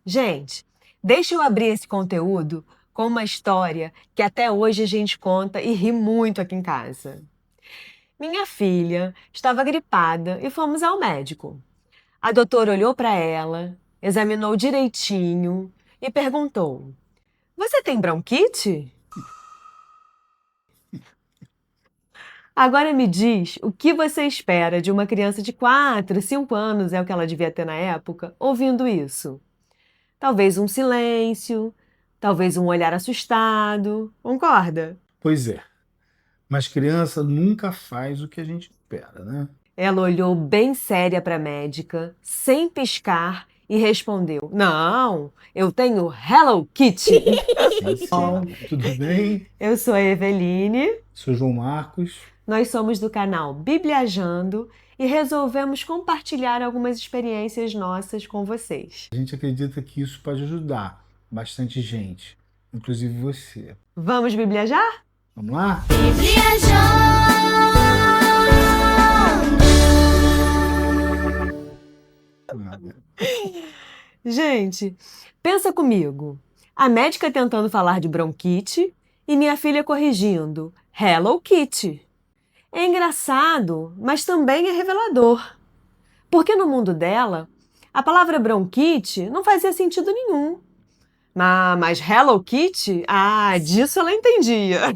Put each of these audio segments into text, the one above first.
Gente, deixa eu abrir esse conteúdo com uma história que até hoje a gente conta e ri muito aqui em casa. Minha filha estava gripada e fomos ao médico. A doutora olhou para ela, examinou direitinho e perguntou: Você tem bronquite? Agora me diz o que você espera de uma criança de 4, 5 anos, é o que ela devia ter na época, ouvindo isso? Talvez um silêncio, talvez um olhar assustado. Concorda? Pois é, mas criança nunca faz o que a gente espera, né? Ela olhou bem séria para a médica, sem piscar, e respondeu: Não, eu tenho Hello Kitty. Sim, sim. Tudo bem? Eu sou a Eveline, Sou João Marcos. nós somos do canal Bibliajando e resolvemos compartilhar algumas experiências nossas com vocês. A gente acredita que isso pode ajudar bastante gente, inclusive você. Vamos bibliajar? Vamos lá? Gente, pensa comigo. A médica tentando falar de bronquite e minha filha corrigindo Hello Kitty. É engraçado, mas também é revelador. Porque no mundo dela, a palavra bronquite não fazia sentido nenhum. Mas Hello Kitty? Disso ela entendia.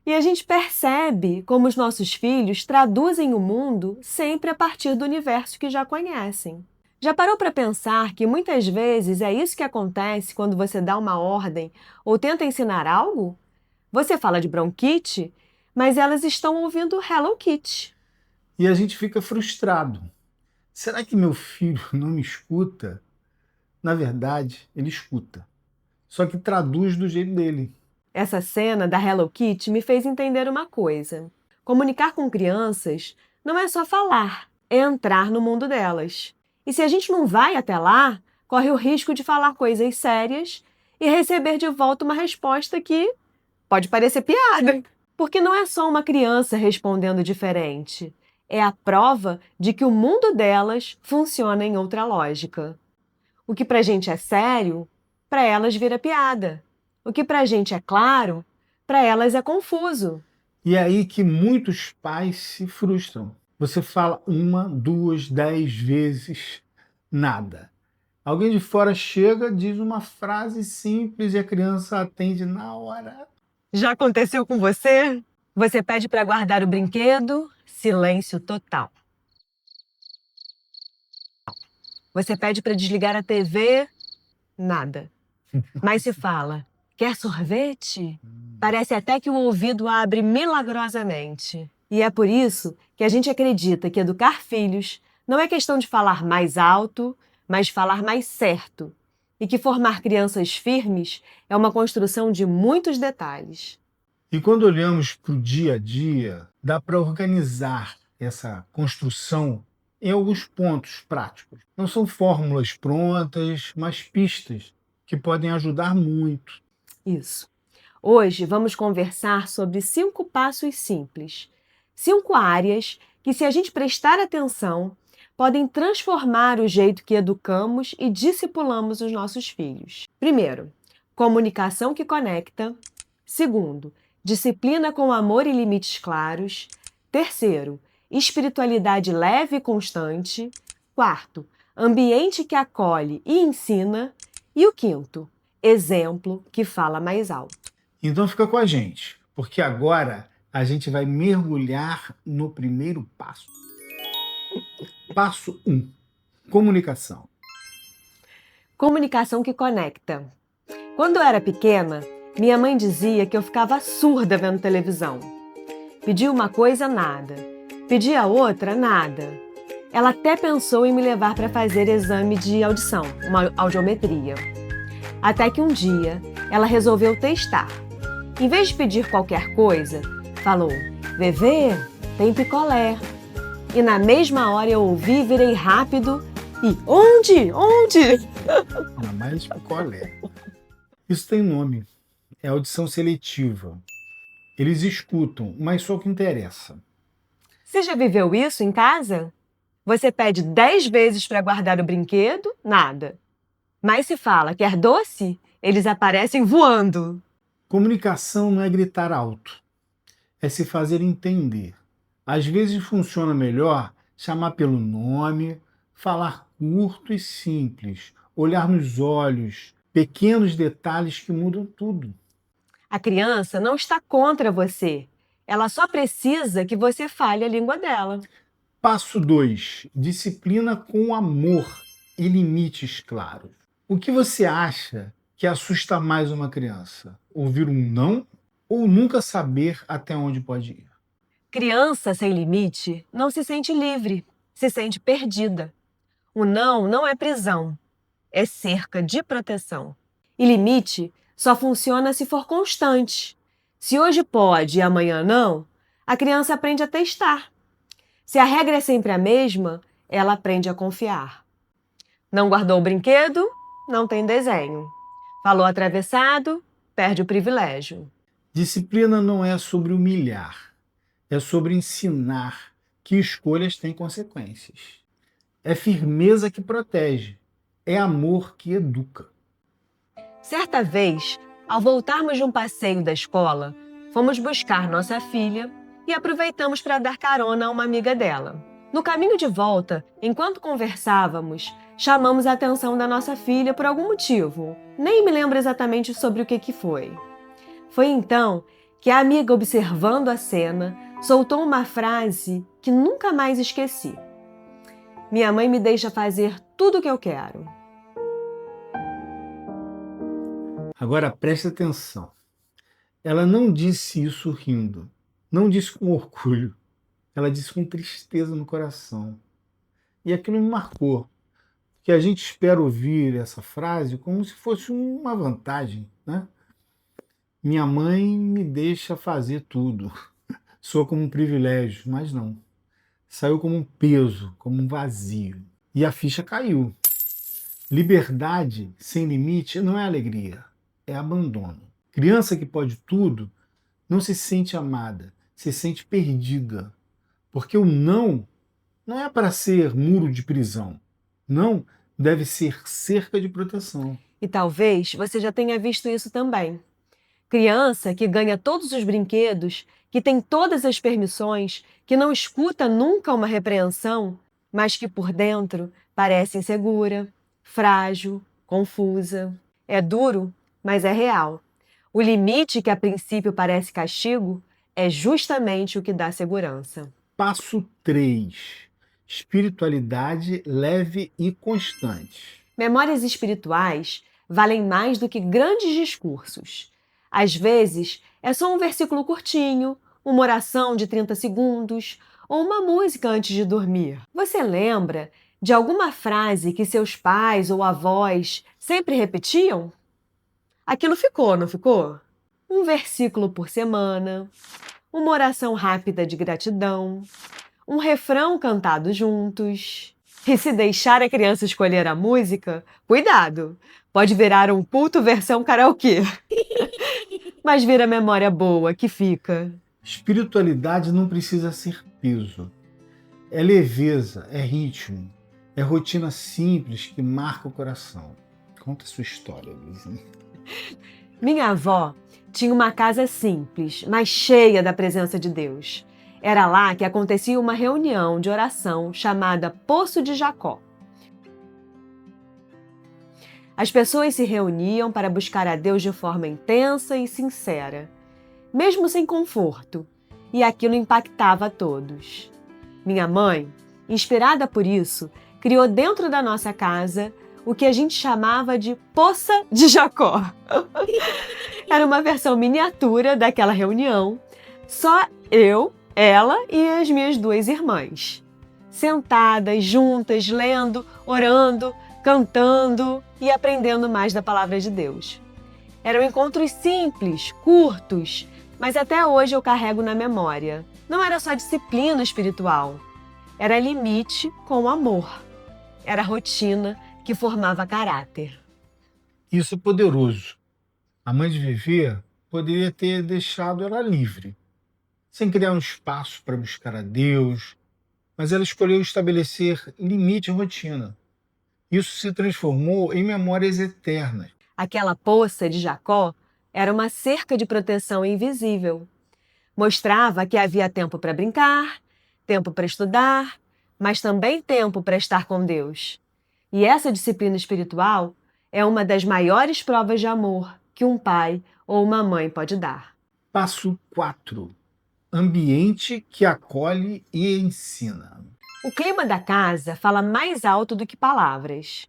E a gente percebe como os nossos filhos traduzem o mundo sempre a partir do universo que já conhecem. Já parou para pensar que muitas vezes é isso que acontece quando você dá uma ordem ou tenta ensinar algo? Você fala de bronquite, mas elas estão ouvindo Hello Kitty. E a gente fica frustrado. Será que meu filho não me escuta? Na verdade, ele escuta, só que traduz do jeito dele. Essa cena da Hello Kitty me fez entender uma coisa. Comunicar com crianças não é só falar, é entrar no mundo delas. E se a gente não vai até lá, corre o risco de falar coisas sérias e receber de volta uma resposta que pode parecer piada. Porque não é só uma criança respondendo diferente. É a prova de que o mundo delas funciona em outra lógica. O que pra gente é sério, pra elas vira piada. O que pra gente é claro, pra elas é confuso. E é aí que muitos pais se frustram. Você fala uma, duas, 10 vezes, nada. Alguém de fora chega, diz uma frase simples e a criança atende na hora. Já aconteceu com você? Você pede pra guardar o brinquedo, silêncio total. Você pede pra desligar a TV, nada. Mas se fala, quer sorvete? Parece até que o ouvido abre milagrosamente. E é por isso que a gente acredita que educar filhos não é questão de falar mais alto, mas de falar mais certo. E que formar crianças firmes é uma construção de muitos detalhes. E quando olhamos para o dia a dia, dá para organizar essa construção em alguns pontos práticos. Não são fórmulas prontas, mas pistas que podem ajudar muito. Isso. Hoje vamos conversar sobre 5 passos simples. 5 áreas que, se a gente prestar atenção, podem transformar o jeito que educamos e discipulamos os nossos filhos. Primeiro, comunicação que conecta. Segundo, disciplina com amor e limites claros. Terceiro, espiritualidade leve e constante. Quarto, ambiente que acolhe e ensina. E o quinto, exemplo que fala mais alto. Então fica com a gente, porque agora a gente vai mergulhar no primeiro passo. Passo 1. Comunicação. Comunicação que conecta. Quando eu era pequena, minha mãe dizia que eu ficava surda vendo televisão. Pedia uma coisa, nada. Pedia outra, nada. Ela até pensou em me levar para fazer exame de audição, uma audiometria. Até que um dia, ela resolveu testar. Em vez de pedir qualquer coisa, falou: Vevê, tem picolé. E na mesma hora eu ouvi, virei rápido e: Onde? Onde? Ainda mais picolé. Isso tem nome. É audição seletiva. Eles escutam, mas só o que interessa. Você já viveu isso em casa? Você pede 10 vezes para guardar o brinquedo? Nada. Mas se fala, quer doce? Eles aparecem voando. Comunicação não é gritar alto, é se fazer entender. Às vezes funciona melhor chamar pelo nome, falar curto e simples, olhar nos olhos, pequenos detalhes que mudam tudo. A criança não está contra você. Ela só precisa que você fale a língua dela. Passo 2: disciplina com amor e limites claros. O que você acha que assusta mais uma criança? Ouvir um não ou nunca saber até onde pode ir? Criança sem limite não se sente livre, se sente perdida. O não não é prisão, é cerca de proteção. E limite só funciona se for constante. Se hoje pode e amanhã não, a criança aprende a testar. Se a regra é sempre a mesma, ela aprende a confiar. Não guardou o brinquedo? Não tem desenho. Falou atravessado? Perde o privilégio. Disciplina não é sobre humilhar, é sobre ensinar que escolhas têm consequências. É firmeza que protege, é amor que educa. Certa vez, ao voltarmos de um passeio da escola, fomos buscar nossa filha e aproveitamos para dar carona a uma amiga dela. No caminho de volta, enquanto conversávamos, chamamos a atenção da nossa filha por algum motivo. Nem me lembro exatamente sobre o que foi. Foi então que a amiga, observando a cena, soltou uma frase que nunca mais esqueci. Minha mãe me deixa fazer tudo o que eu quero. Agora preste atenção. Ela não disse isso rindo, não disse com orgulho, ela disse com tristeza no coração. E aquilo me marcou, porque a gente espera ouvir essa frase como se fosse uma vantagem, né? Minha mãe me deixa fazer tudo, soa como um privilégio, mas não. Saiu como um peso, como um vazio. E a ficha caiu. Liberdade sem limite não é alegria, é abandono. Criança que pode tudo não se sente amada, se sente perdida. Porque o não é para ser muro de prisão. Não deve ser cerca de proteção. E talvez você já tenha visto isso também. Criança que ganha todos os brinquedos, que tem todas as permissões, que não escuta nunca uma repreensão, mas que por dentro parece insegura, frágil, confusa. É duro, mas é real. O limite que a princípio parece castigo é justamente o que dá segurança. Passo 3: espiritualidade leve e constante. Memórias espirituais valem mais do que grandes discursos. Às vezes, é só um versículo curtinho, uma oração de 30 segundos ou uma música antes de dormir. Você lembra de alguma frase que seus pais ou avós sempre repetiam? Aquilo ficou, não ficou? Um versículo por semana, uma oração rápida de gratidão, um refrão cantado juntos. E se deixar a criança escolher a música, cuidado! Pode virar um culto versão karaokê. Mas vira memória boa que fica. Espiritualidade não precisa ser peso. É leveza, é ritmo, é rotina simples que marca o coração. Conta a sua história, Luizinha. Minha avó tinha uma casa simples, mas cheia da presença de Deus. Era lá que acontecia uma reunião de oração chamada Poço de Jacó. As pessoas se reuniam para buscar a Deus de forma intensa e sincera, mesmo sem conforto, e aquilo impactava a todos. Minha mãe, inspirada por isso, criou dentro da nossa casa o que a gente chamava de Poça de Jacó. Era uma versão miniatura daquela reunião, só eu, ela e as minhas duas irmãs. Sentadas, juntas, lendo, orando, cantando e aprendendo mais da palavra de Deus. Eram encontros simples, curtos, mas até hoje eu carrego na memória. Não era só disciplina espiritual, era limite com amor. Era rotina que formava caráter. Isso é poderoso. A mãe de Vivi poderia ter deixado ela livre, sem criar um espaço para buscar a Deus, mas ela escolheu estabelecer limite e rotina. Isso se transformou em memórias eternas. Aquela poça de Jacó era uma cerca de proteção invisível. Mostrava que havia tempo para brincar, tempo para estudar, mas também tempo para estar com Deus. E essa disciplina espiritual é uma das maiores provas de amor que um pai ou uma mãe pode dar. Passo 4. Ambiente que acolhe e ensina. O clima da casa fala mais alto do que palavras.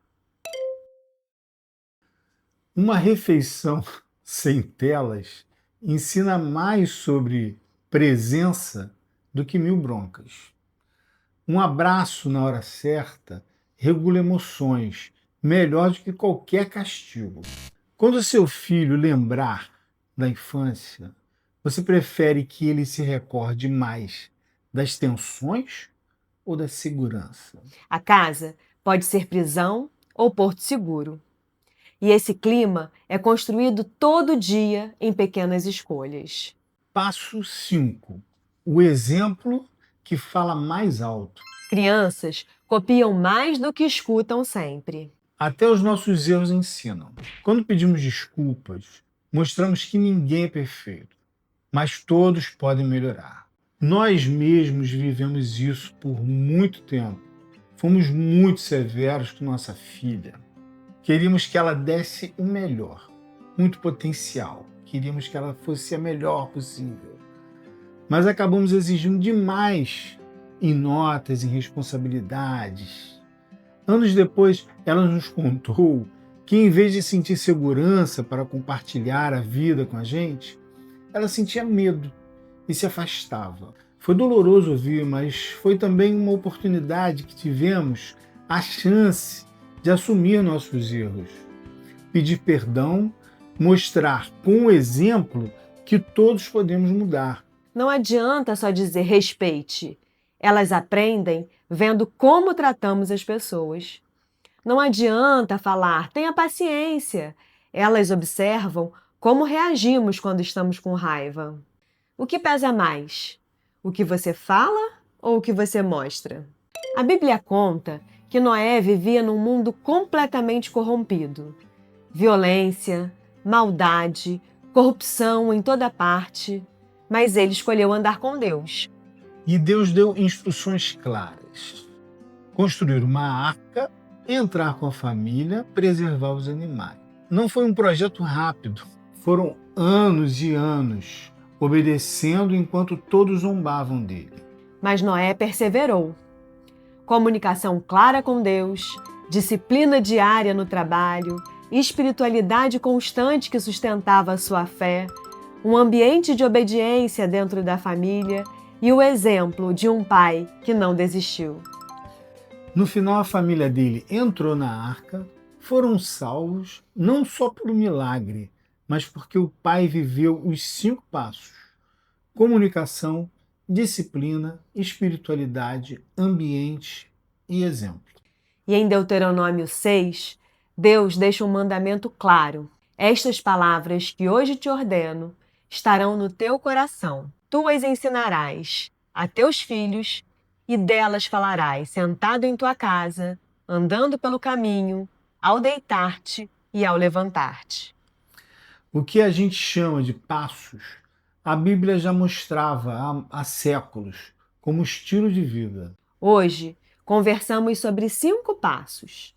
Uma refeição sem telas ensina mais sobre presença do que 1000 broncas. Um abraço na hora certa regula emoções, melhor do que qualquer castigo. Quando seu filho lembrar da infância, você prefere que ele se recorde mais das tensões ou da segurança? A casa pode ser prisão ou porto seguro. E esse clima é construído todo dia em pequenas escolhas. Passo 5. O exemplo que fala mais alto. Crianças copiam mais do que escutam sempre. Até os nossos erros ensinam. Quando pedimos desculpas, mostramos que ninguém é perfeito, mas todos podem melhorar. Nós mesmos vivemos isso por muito tempo. Fomos muito severos com nossa filha. Queríamos que ela desse o melhor, muito potencial. Queríamos que ela fosse a melhor possível. Mas acabamos exigindo demais em notas, em responsabilidades. Anos depois, ela nos contou que, em vez de sentir segurança para compartilhar a vida com a gente, ela sentia medo e se afastava. Foi doloroso ouvir, mas foi também uma oportunidade que tivemos, a chance de assumir nossos erros, pedir perdão, mostrar com o exemplo que todos podemos mudar. Não adianta só dizer respeite. Elas aprendem vendo como tratamos as pessoas. Não adianta falar tenha paciência. Elas observam como reagimos quando estamos com raiva. O que pesa mais? O que você fala ou o que você mostra? A Bíblia conta que Noé vivia num mundo completamente corrompido. Violência, maldade, corrupção em toda parte. Mas ele escolheu andar com Deus. E Deus deu instruções claras. Construir uma arca, entrar com a família, preservar os animais. Não foi um projeto rápido. Foram anos e anos obedecendo enquanto todos zombavam dele. Mas Noé perseverou. Comunicação clara com Deus, disciplina diária no trabalho, espiritualidade constante que sustentava a sua fé, um ambiente de obediência dentro da família e o exemplo de um pai que não desistiu. No final, a família dele entrou na arca, foram salvos não só por um milagre, mas porque o pai viveu os 5 passos: comunicação, disciplina, espiritualidade, ambiente e exemplo. E em Deuteronômio 6, Deus deixa um mandamento claro. Estas palavras que hoje te ordeno estarão no teu coração. Tu as ensinarás a teus filhos e delas falarás sentado em tua casa, andando pelo caminho, ao deitar-te e ao levantar-te. O que a gente chama de passos, a Bíblia já mostrava há séculos como estilo de vida. Hoje, conversamos sobre 5 passos: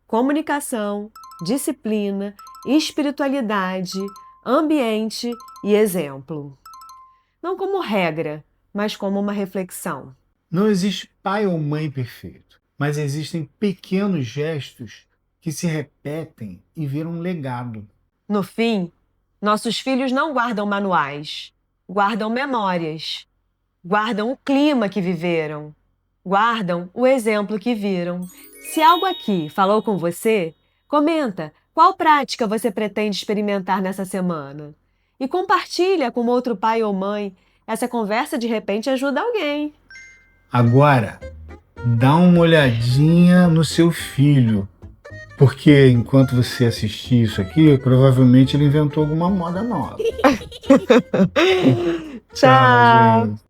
comunicação, disciplina, espiritualidade, ambiente e exemplo. Não como regra, mas como uma reflexão. Não existe pai ou mãe perfeito, mas existem pequenos gestos que se repetem e viram um legado. No fim, nossos filhos não guardam manuais, guardam memórias, guardam o clima que viveram, guardam o exemplo que viram. Se algo aqui falou com você, comenta qual prática você pretende experimentar nessa semana. E compartilha com outro pai ou mãe. Essa conversa de repente ajuda alguém. Agora, dá uma olhadinha no seu filho, porque enquanto você assistir isso aqui, provavelmente ele inventou alguma moda nova. Tchau! Gente.